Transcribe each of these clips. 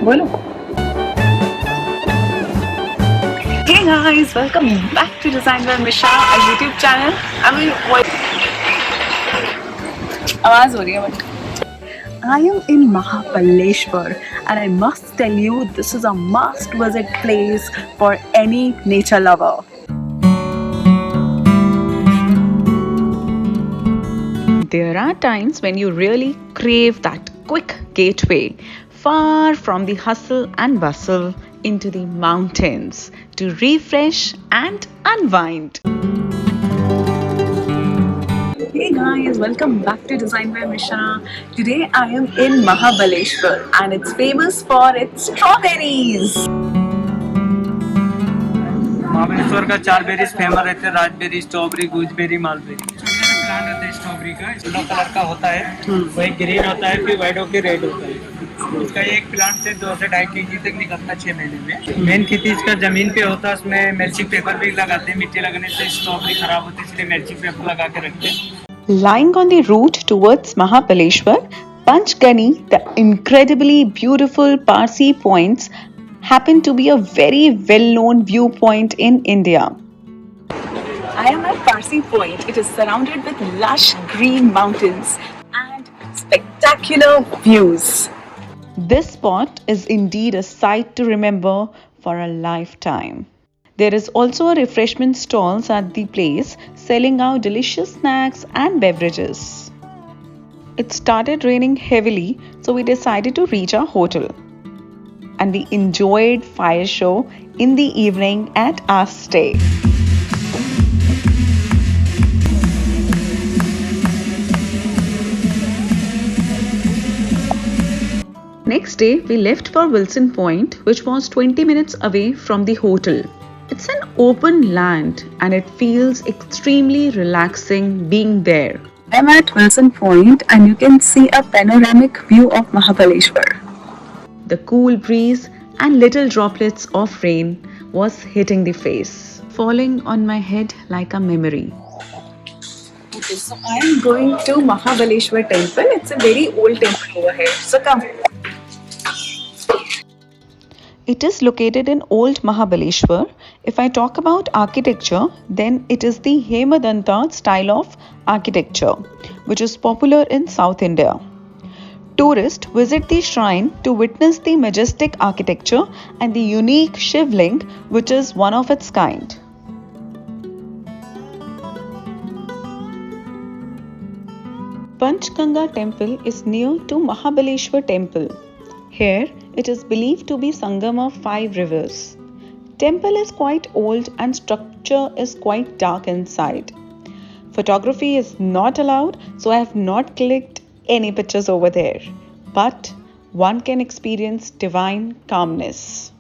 बोलो. Hey guys, welcome back to Design by Misha, our YouTube channel. आवाज हो रही है but. I am in Mahabaleshwar and I must tell you this is a must visit place for any nature lover. There are times when you really crave that quick gateway far from the hustle and bustle into the mountains to refresh and unwind. Hey guys, welcome back to Design by Misha. Today I am in Mahabaleshwar and it's famous for its strawberries. Mahabaleshwar का 4 berries famous रहते हैं, राजबेरी, strawberry, gooseberry, mulberry. Plant होता है strawberry का, yellow colour का होता है, वही ग्रीन होता है, फिर व्हाइट होकर रेड होता है. उसका एक प्लांट से 2 से 2.5 केजी तक निकलता है 6 महीने में. मेन खेती इसका जमीन पे होता है, उसमें मल्चिंग पेपर भी लगाते हैं. मिट्टी लगने से स्ट्रॉबेरी खराब होती है, इसलिए मल्चिंग पेपर लगा के रखते हैं. Lying on the route towards Mahabaleshwar, Panchgani, the incredibly beautiful Parsi points, happen to be a very well-known viewpoint in India. I am at Parsi Point. It is surrounded with lush green mountains and spectacular views. This spot is indeed a sight to remember for a lifetime. There is also a refreshment stalls at the place selling out delicious snacks and beverages. It started raining heavily, so we decided to reach our hotel. And we enjoyed fire show in the evening at our stay. Next day, we left for Wilson Point, which was 20 minutes away from the hotel. It's an open land and it feels extremely relaxing being there. I'm at Wilson Point and you can see a panoramic view of Mahabaleshwar. The cool breeze and little droplets of rain was hitting the face, falling on my head like a memory. Okay, so I am going to Mahabaleshwar temple. It's a very old temple over here. So come. It is located in Old Mahabaleshwar. If I talk about architecture, then it is the Hemadanta style of architecture, which is popular in South India. Tourists visit the shrine to witness the majestic architecture and the unique Shivling, which is one of its kind. Panchganga temple is near to Mahabaleshwar temple. Here, it is believed to be Sangam of 5 rivers. Temple is quite old and structure is quite dark inside. Photography is not allowed, so I have not clicked any pictures over there. But one can experience divine calmness.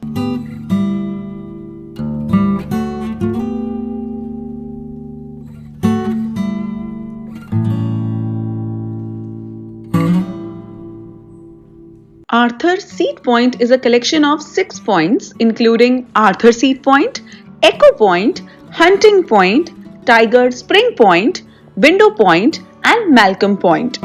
Arthur Seat Point is a collection of 6 points including Arthur Seat Point, Echo Point, Hunting Point, Tiger Spring Point, Window Point and Malcolm Point.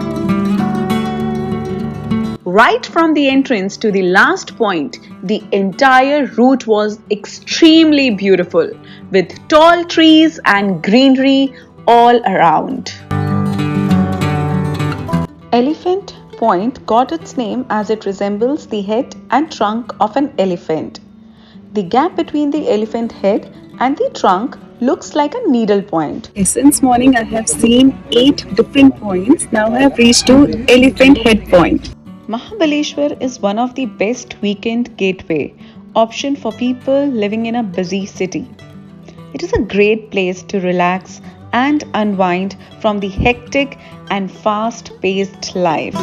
Right from the entrance to the last point, the entire route was extremely beautiful with tall trees and greenery all around. Elephant Point got its name as it resembles the head and trunk of an elephant. The gap between the elephant head and the trunk looks like a needle point. Since morning I have seen 8 different points. Now I have reached to Elephant Head Point. Mahabaleshwar is one of the best weekend gateway option for people living in a busy city. It is a great place to relax and unwind from the hectic and fast-paced life.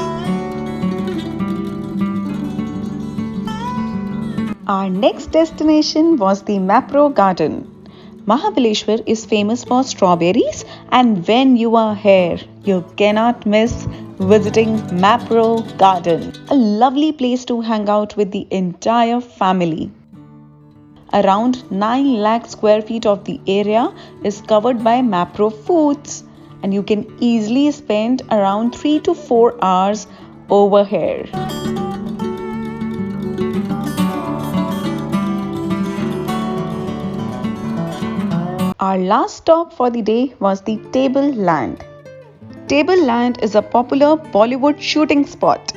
Our next destination was the Mapro Garden. Mahabaleshwar is famous for strawberries, and when you are here, you cannot miss visiting Mapro Garden, a lovely place to hang out with the entire family. Around 9 lakh square feet of the area is covered by Mapro Foods, and you can easily spend around 3 to 4 hours over here. Our last stop for the day was the Table Land. Table Land is a popular Bollywood shooting spot.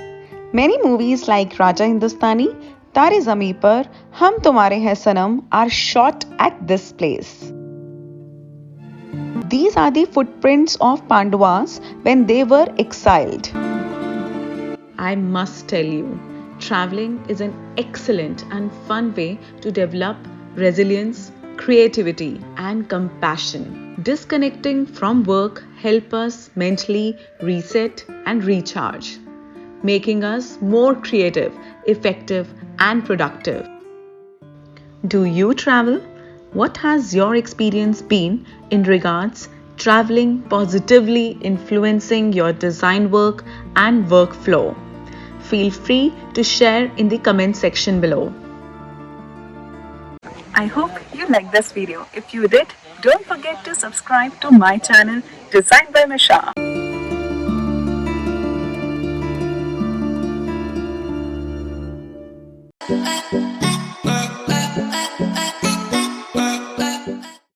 Many movies like Raja Hindustani, Tare Zameen Par, Hum Tumhare Hain Sanam are shot at this place. These are the footprints of Pandavas when they were exiled. I must tell you, traveling is an excellent and fun way to develop resilience, creativity, and compassion. Disconnecting from work helps us mentally reset and recharge, making us more creative, effective, and productive. Do you travel? What has your experience been in regards traveling positively influencing your design work and workflow? Feel free to share in the comment section below. I hope you liked this video. If you did, don't forget to subscribe to my channel Design by Misha. I